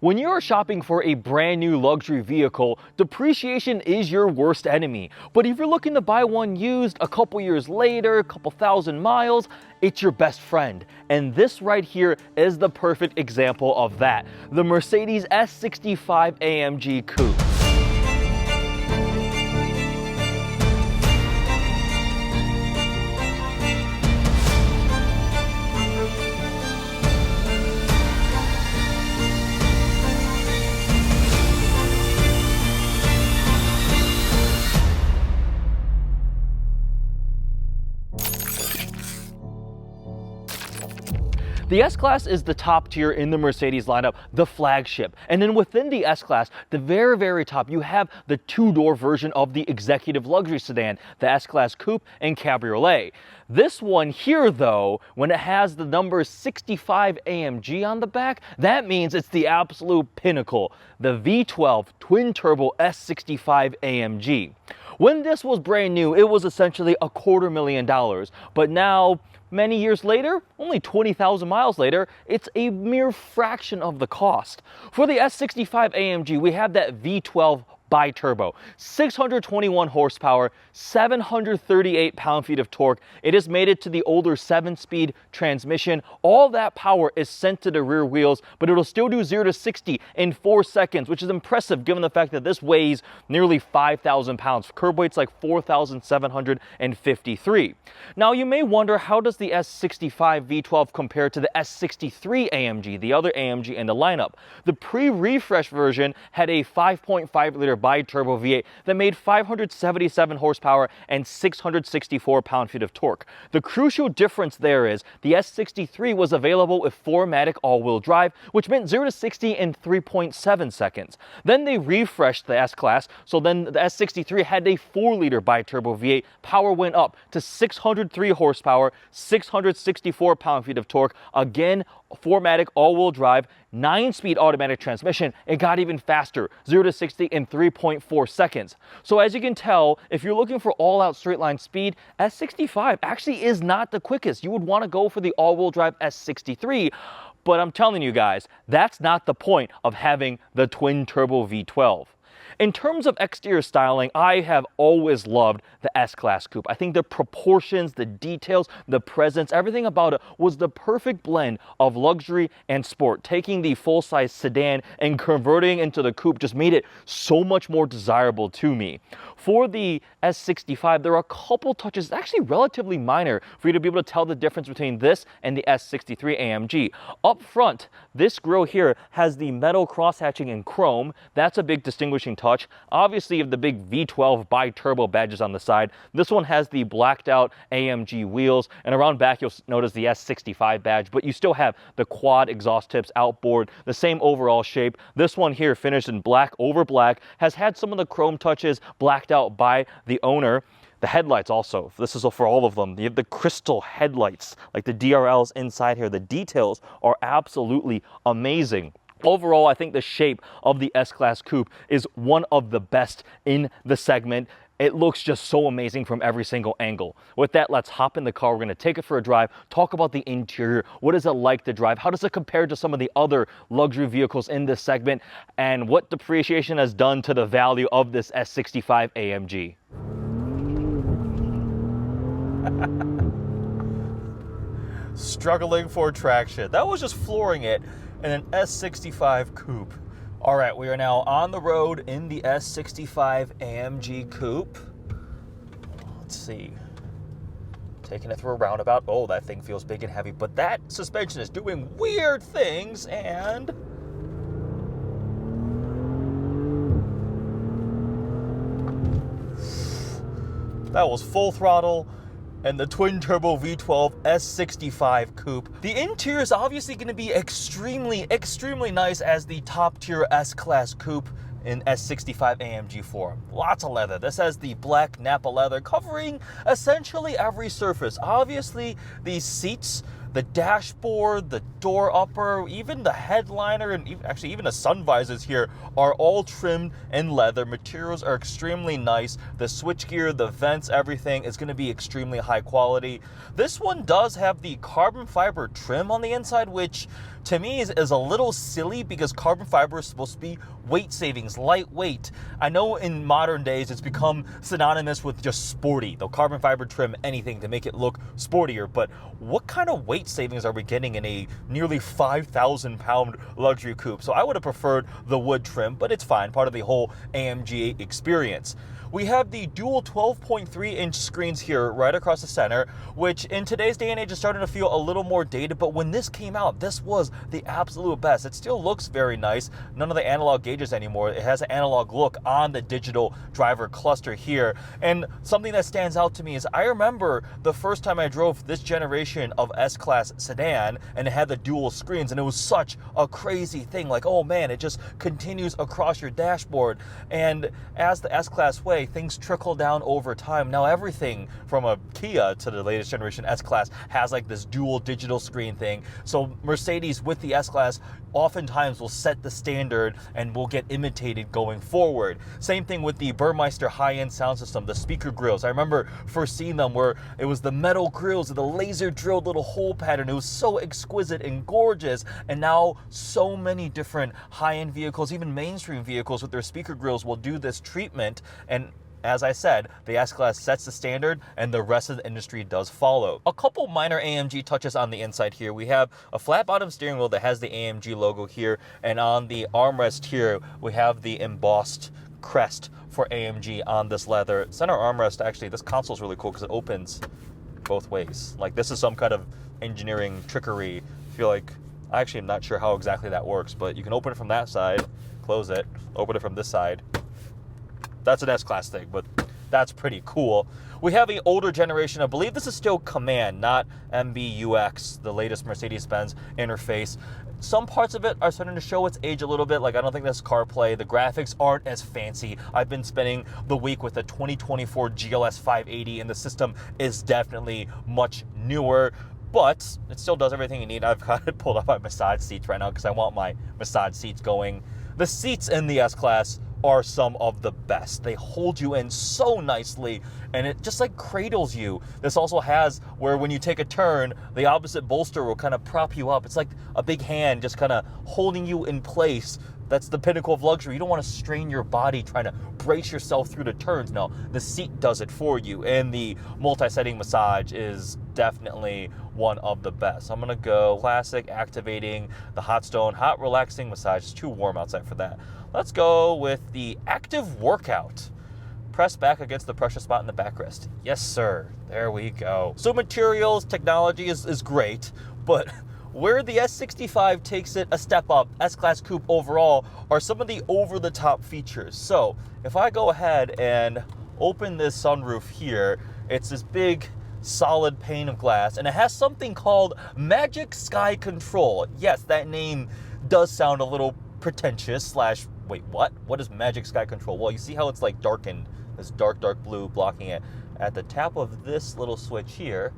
When you are shopping for a brand new luxury vehicle, depreciation is your worst enemy. But if you're looking to buy one used a couple years later, a couple thousand miles, it's your best friend. And this right here is the perfect example of that. The Mercedes S65 AMG Coupe. The S-Class is the top tier in the Mercedes lineup, the flagship. And then within the S-Class, the very top, you have the two-door version of the executive luxury sedan, the S-Class Coupe and Cabriolet. This one here, though, when it has the number 65 AMG on the back, that means it's the absolute pinnacle, the V12 twin-turbo S65 AMG. When this was brand new, it was essentially $250,000, but now, many years later, only 20,000 miles later, it's a mere fraction of the cost. For the S65 AMG, we have that V12 Biturbo, 621 horsepower, 738 pound-feet of torque. It has made it to the older 7-speed transmission. All that power is sent to the rear wheels, but it'll still do 0 to 60 in 4 seconds, which is impressive given the fact that this weighs nearly 5,000 pounds. Curb weight's like 4,753. Now you may wonder, how does the S65 V12 compare to the S63 AMG, the other AMG in the lineup? The pre-refresh version had a 5.5-liter Biturbo V8 that made 577 horsepower and 664 pound-feet of torque. The crucial difference there is the S63 was available with 4MATIC all-wheel drive, which meant 0 to 60 in 3.7 seconds. Then they refreshed the S-Class, so then the S63 had a 4-liter Biturbo V8. Power went up to 603 horsepower, 664 pound-feet of torque. Again, 4MATIC all-wheel drive, 9-speed automatic transmission. It got even faster, 0 to 60 in 3.4 seconds. So as you can tell, if you're looking for all-out straight-line speed, S65 actually is not the quickest. You would want to go for the all-wheel drive S63, but I'm telling you guys, that's not the point of having the twin-turbo V12. In terms of exterior styling, I have always loved the S-Class Coupe. I think the proportions, the details, the presence, everything about it was the perfect blend of luxury and sport. Taking the full-size sedan and converting it into the coupe just made it so much more desirable to me. For the S65, there are a couple touches, actually relatively minor, for you to be able to tell the difference between this and the S63 AMG. Up front, this grille here has the metal cross-hatching in chrome. That's a big distinguishing touch. Obviously, you have the big V12 bi-turbo badges on the side. This one has the blacked out AMG wheels, and around back you'll notice the S65 badge, but you still have the quad exhaust tips outboard, the same overall shape. This one here, finished in black over black, has had some of the chrome touches blacked out by the owner. The headlights also, this is for all of them. You have the crystal headlights, like the DRLs inside here. The details are absolutely amazing. Overall, I think the shape of the S-Class Coupe is one of the best in the segment. It looks just so amazing from every single angle. With that, let's hop in the car. We're going to take it for a drive, talk about the interior. What is it like to drive? How does it compare to some of the other luxury vehicles in this segment? And what depreciation has done to the value of this S65 AMG. Struggling for traction. That was just flooring it in an S65 Coupe. All right, we are now on the road in the S65 AMG Coupe. Let's see. Taking it through a roundabout. Oh, that thing feels big and heavy, but that suspension is doing weird things, and that was full throttle. And the twin-turbo V12 S65 Coupe. The interior is obviously going to be extremely nice as the top-tier S-Class Coupe in S65 AMG form. Lots of leather. This has the black Napa leather covering essentially every surface. Obviously, these seats, the dashboard, the door upper, even the headliner, and even the sun visors here are all trimmed in leather. Materials are extremely nice. The switchgear, the vents, everything is going to be extremely high quality. This one does have the carbon fiber trim on the inside, which to me is a little silly because carbon fiber is supposed to be weight savings, lightweight. I know in modern days it's become synonymous with just sporty. They'll carbon fiber trim anything to make it look sportier, but what kind of weight savings are we getting in a nearly 5,000 pound luxury coupe? So I would have preferred the wood trim, but it's fine, part of the whole AMG experience. We have the dual 12.3 inch screens here right across the center, which in today's day and age is starting to feel a little more dated, but when this came out, this was the absolute best. It still looks very nice. None of the analog gauges anymore. It has an analog look on the digital driver cluster here. And something that stands out to me is I remember the first time I drove this generation of S-Class sedan and it had the dual screens, and it was such a crazy thing. Like, oh man, it just continues across your dashboard. And as the S-Class way, things trickle down over time. Now everything from a Kia to the latest generation S-Class has like this dual digital screen thing. So Mercedes with the S-Class oftentimes will set the standard and will get imitated going forward. Same thing with the Burmeister high-end sound system, the speaker grills. I remember first seeing them where it was the metal grills with the laser drilled little hole pattern. It was so exquisite and gorgeous. And now so many different high-end vehicles, even mainstream vehicles with their speaker grills will do this treatment. And as I said, the S-Class sets the standard and the rest of the industry does follow. A couple minor AMG touches on the inside here. We have a flat bottom steering wheel that has the AMG logo here, and on the armrest here, we have the embossed crest for AMG on this leather. Center armrest, actually, this console is really cool because it opens both ways. Like, this is some kind of engineering trickery. I feel like, I actually am not sure how exactly that works, but you can open it from that side, close it, open it from this side. That's an S-Class thing, but that's pretty cool. We have an older generation. I believe this is still Command, not MBUX, the latest Mercedes-Benz interface. Some parts of it are starting to show its age a little bit. Like, I don't think that's CarPlay. The graphics aren't as fancy. I've been spending the week with the 2024 GLS 580, and the system is definitely much newer, but it still does everything you need. I've got it pulled up my massage seats right now because I want my massage seats going. The seats in the S-Class are some of the best. They hold you in so nicely, and it just like cradles you. This also has where when you take a turn, the opposite bolster will kind of prop you up. It's like a big hand just kind of holding you in place. That's the pinnacle of luxury. You don't want to strain your body trying to brace yourself through the turns. No, the seat does it for you, and the multi-setting massage is definitely one of the best. I'm gonna go classic, activating, the hot stone, hot relaxing massage. It's too warm outside for that. Let's go with the active workout. Press back against the pressure spot in the backrest. Yes, sir. There we go. So materials, technology is great, but where the S65 takes it a step up, S-Class Coupe overall, are some of the over-the-top features. So if I go ahead and open this sunroof here, it's this big solid pane of glass, and it has something called Magic Sky Control. Yes, that name does sound a little pretentious slash, wait, what? What is Magic Sky Control? Well, you see how it's like darkened, this dark blue blocking it. At the tap of this little switch here,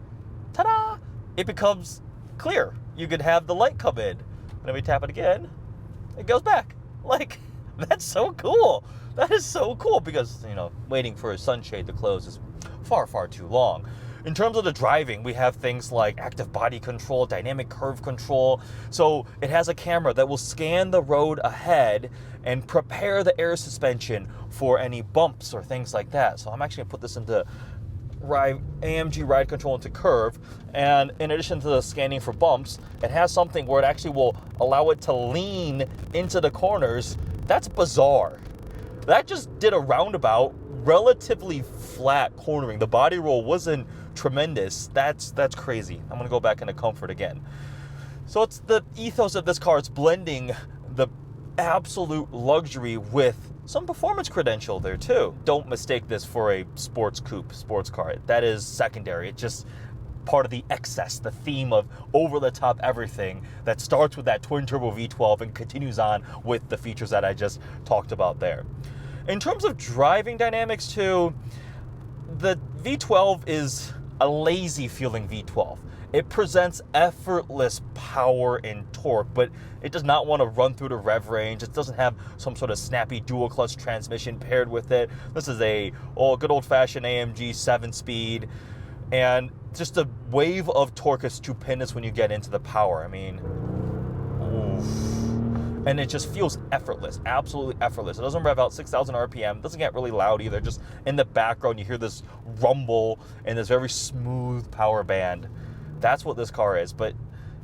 ta-da, it becomes clear. You could have the light come in. And if we tap it again, it goes back. Like, that's so cool. That is so cool because, you know, waiting for a sunshade to close is far, far too long. In terms of the driving, we have things like active body control, dynamic curve control. So it has a camera that will scan the road ahead and prepare the air suspension for any bumps or things like that. So I'm actually gonna put this into AMG ride control into curve, and in addition to the scanning for bumps, it has something where it actually will allow it to lean into the corners. That's bizarre. That just did a roundabout, relatively flat cornering. The body roll wasn't tremendous. That's crazy. I'm gonna go back into comfort again. So it's the ethos of this car. It's blending the absolute luxury with some performance credential there too. Don't mistake this for a sports coupe, sports car. That is secondary. It's just part of the excess, the theme of over-the-top everything that starts with that twin-turbo V12 and continues on with the features that I just talked about there. In terms of driving dynamics too, the V12 is a lazy feeling V12. It presents effortless power and torque, but it does not want to run through the rev range. It doesn't have some sort of snappy dual clutch transmission paired with it. This is a good old-fashioned AMG 7-speed, and just a wave of torque is stupendous when you get into the power. I mean, and it just feels effortless, absolutely effortless. It doesn't rev out 6,000 RPM. It doesn't get really loud either. Just in the background, you hear this rumble and this very smooth power band. That's what this car is. But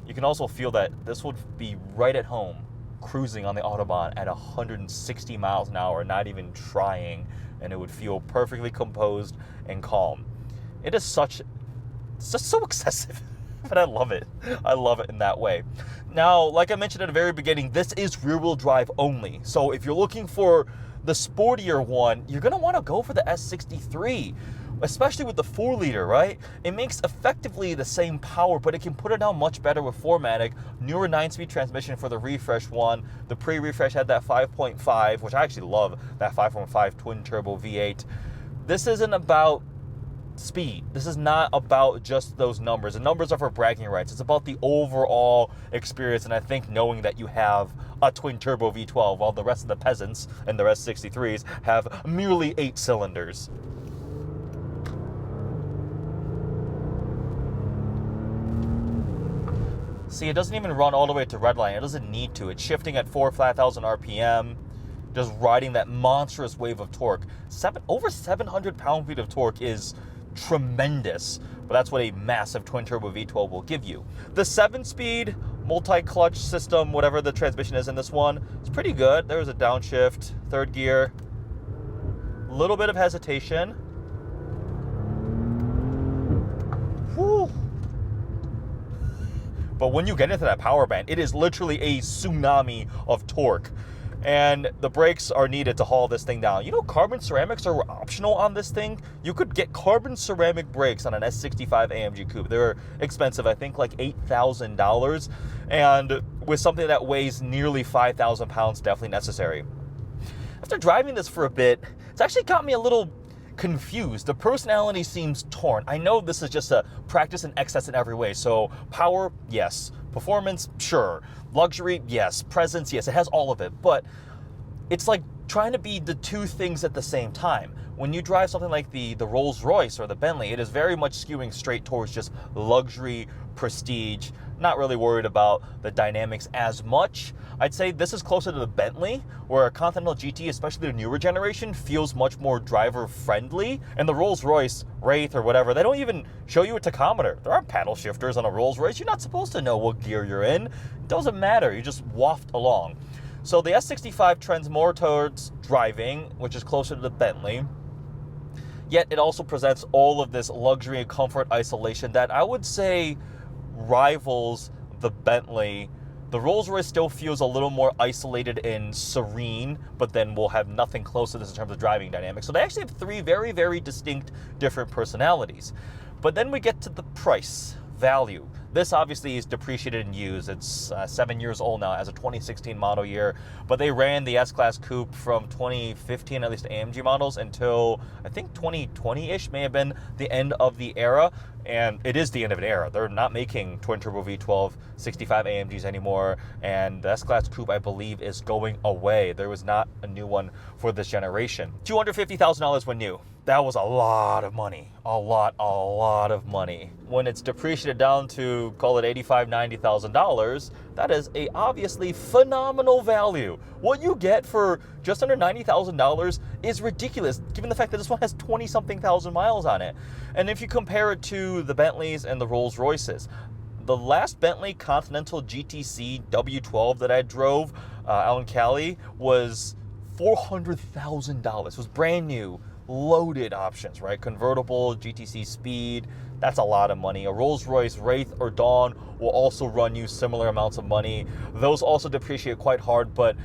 you can also feel that this would be right at home, cruising on the Autobahn at 160 miles an hour, not even trying, and it would feel perfectly composed and calm. It is it's just so excessive, but I love it. I love it in that way. Now, like I mentioned at the very beginning, this is rear-wheel drive only. So if you're looking for the sportier one, you're going to want to go for the S63, especially with the 4-liter, right? It makes effectively the same power, but it can put it down much better with 4MATIC. Newer 9-speed transmission for the refresh one. The pre-refresh had that 5.5, which I actually love, that 5.5 twin-turbo V8. This isn't about speed. This is not about just those numbers. The numbers are for bragging rights. It's about the overall experience, and I think knowing that you have a twin turbo V12 while the rest of the peasants and the rest 63s have merely 8 cylinders. See, it doesn't even run all the way to redline. It doesn't need to. It's shifting at 4,000 RPM, just riding that monstrous wave of torque. Over 700 pound-feet of torque is tremendous, but that's what a massive twin-turbo V12 will give you. The 7-speed multi-clutch system, whatever the transmission is in this one, is pretty good. There's a downshift, 3rd gear, a little bit of hesitation. Whew. But when you get into that power band, it is literally a tsunami of torque. And the brakes are needed to haul this thing down. You know, carbon ceramics are optional on this thing. You could get carbon ceramic brakes on an S65 AMG Coupe. They're expensive, I think like $8,000. And with something that weighs nearly 5,000 pounds, definitely necessary. After driving this for a bit, it's actually got me a little confused. The personality seems torn. I know this is just a practice and excess in every way. So power, yes. Performance, sure. Luxury, yes. Presence, yes. It has all of it. But it's like trying to be the two things at the same time. When you drive something like the Rolls Royce or the Bentley, it is very much skewing straight towards just luxury, prestige, not really worried about the dynamics as much. I'd say this is closer to the Bentley, where a Continental GT, especially the newer generation, feels much more driver-friendly. And the Rolls Royce, Wraith, or whatever, they don't even show you a tachometer. There aren't paddle shifters on a Rolls Royce. You're not supposed to know what gear you're in. It doesn't matter. You just waft along. So the S65 trends more towards driving, which is closer to the Bentley. Yet it also presents all of this luxury and comfort isolation that I would say rivals the Bentley. The Rolls-Royce still feels a little more isolated and serene, but then we'll have nothing close to this in terms of driving dynamics. So they actually have 3 very, very distinct different personalities. But then we get to the price, value. This obviously is depreciated and used. It's 7 years old now as a 2016 model year, but they ran the S-Class Coupe from 2015, at least AMG models, until I think 2020-ish may have been the end of the era, and it is the end of an era. They're not making twin-turbo V12 65 AMGs anymore, and the S-Class Coupe, I believe, is going away. There was not a new one for this generation. $250,000 when new. That was a lot of money. A lot of money. When it's depreciated down to, call it $85,000, $90,000, that is a obviously phenomenal value. What you get for just under $90,000 is ridiculous, given the fact that this one has 20-something thousand miles on it. And if you compare it to the Bentleys and the Rolls Royces, the last Bentley Continental GTC W12 that I drove out in Cali was $400,000. It was brand new. Loaded options, right? Convertible, GTC Speed, that's a lot of money. A Rolls-Royce Wraith or Dawn will also run you similar amounts of money. Those also depreciate quite hard, but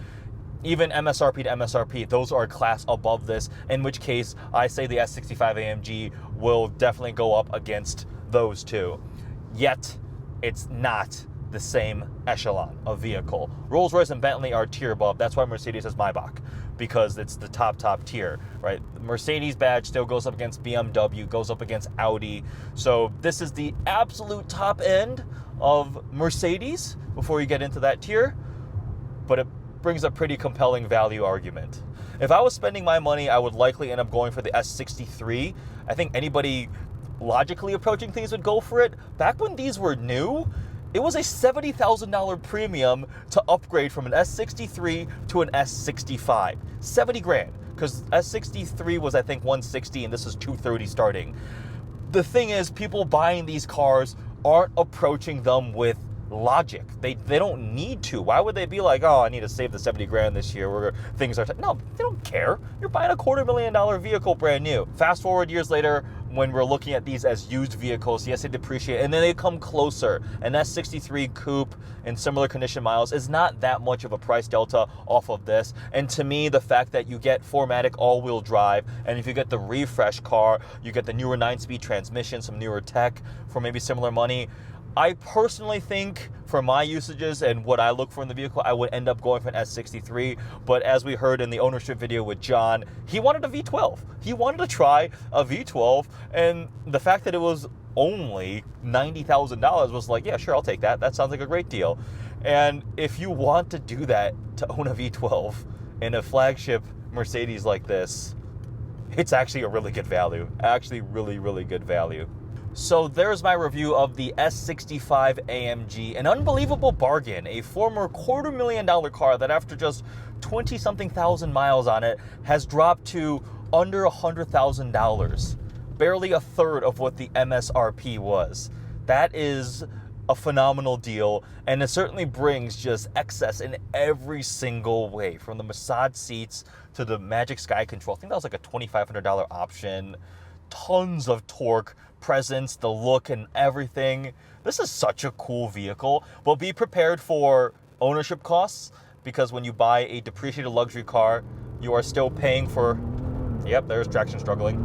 even MSRP to MSRP, those are a class above this, in which case I say the S65 AMG will definitely go up against those two. Yet, it's not the same echelon of vehicle. Rolls-Royce and Bentley are tier above. That's why Mercedes has Maybach, because it's the top tier, right? The Mercedes badge still goes up against BMW, goes up against Audi. So this is the absolute top end of Mercedes before you get into that tier, but it brings a pretty compelling value argument. If I was spending my money, I would likely end up going for the S63. I think anybody logically approaching things would go for it. Back when these were new, It was a $70,000 premium to upgrade from an S63 to an S65. 70 grand, because S63 was, I think, 160 and this is 230 starting. The thing is, people buying these cars aren't approaching them with logic. They don't need to. Why would they be like, oh, I need to save the 70 grand this year where things are... No, they don't care. You're buying a $250,000 vehicle brand new. Fast forward years later, when we're looking at these as used vehicles, yes, they depreciate, and then they come closer. An S63 Coupe in similar condition miles is not that much of a price delta off of this. And to me, the fact that you get 4MATIC all-wheel drive, and if you get the refresh car, you get the newer 9-speed transmission, some newer tech for maybe similar money. I personally think for my usages and what I look for in the vehicle, I would end up going for an S63. But as we heard in the ownership video with John, he wanted a V12. He wanted to try a V12. And the fact that it was only $90,000 was like, yeah, sure, I'll take that. That sounds like a great deal. And if you want to do that, to own a V12 in a flagship Mercedes like this, it's actually a really good value. Actually, really, really good value. So there's my review of the S65 AMG, an unbelievable bargain, a former $250,000 car that after just 20-something thousand miles on it has dropped to under $100,000, barely a third of what the MSRP was. That is a phenomenal deal, and it certainly brings just excess in every single way, from the massage seats to the Magic Sky Control. I think that was like a $2,500 option. Tons of torque, presence, the look and everything. This is such a cool vehicle, but be prepared for ownership costs, because when you buy a depreciated luxury car, you are still paying for, yep, there's traction struggling.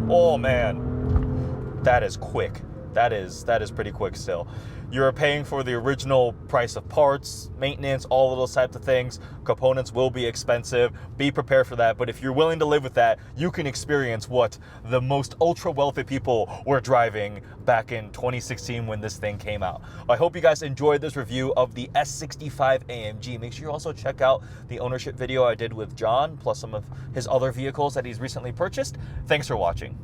Oh man, that is quick. That is pretty quick still. You're paying for the original price of parts, maintenance, all of those types of things. Components will be expensive. Be prepared for that. But if you're willing to live with that, you can experience what the most ultra wealthy people were driving back in 2016 when this thing came out. I hope you guys enjoyed this review of the S65 AMG. Make sure you also check out the ownership video I did with John, plus some of his other vehicles that he's recently purchased. Thanks for watching.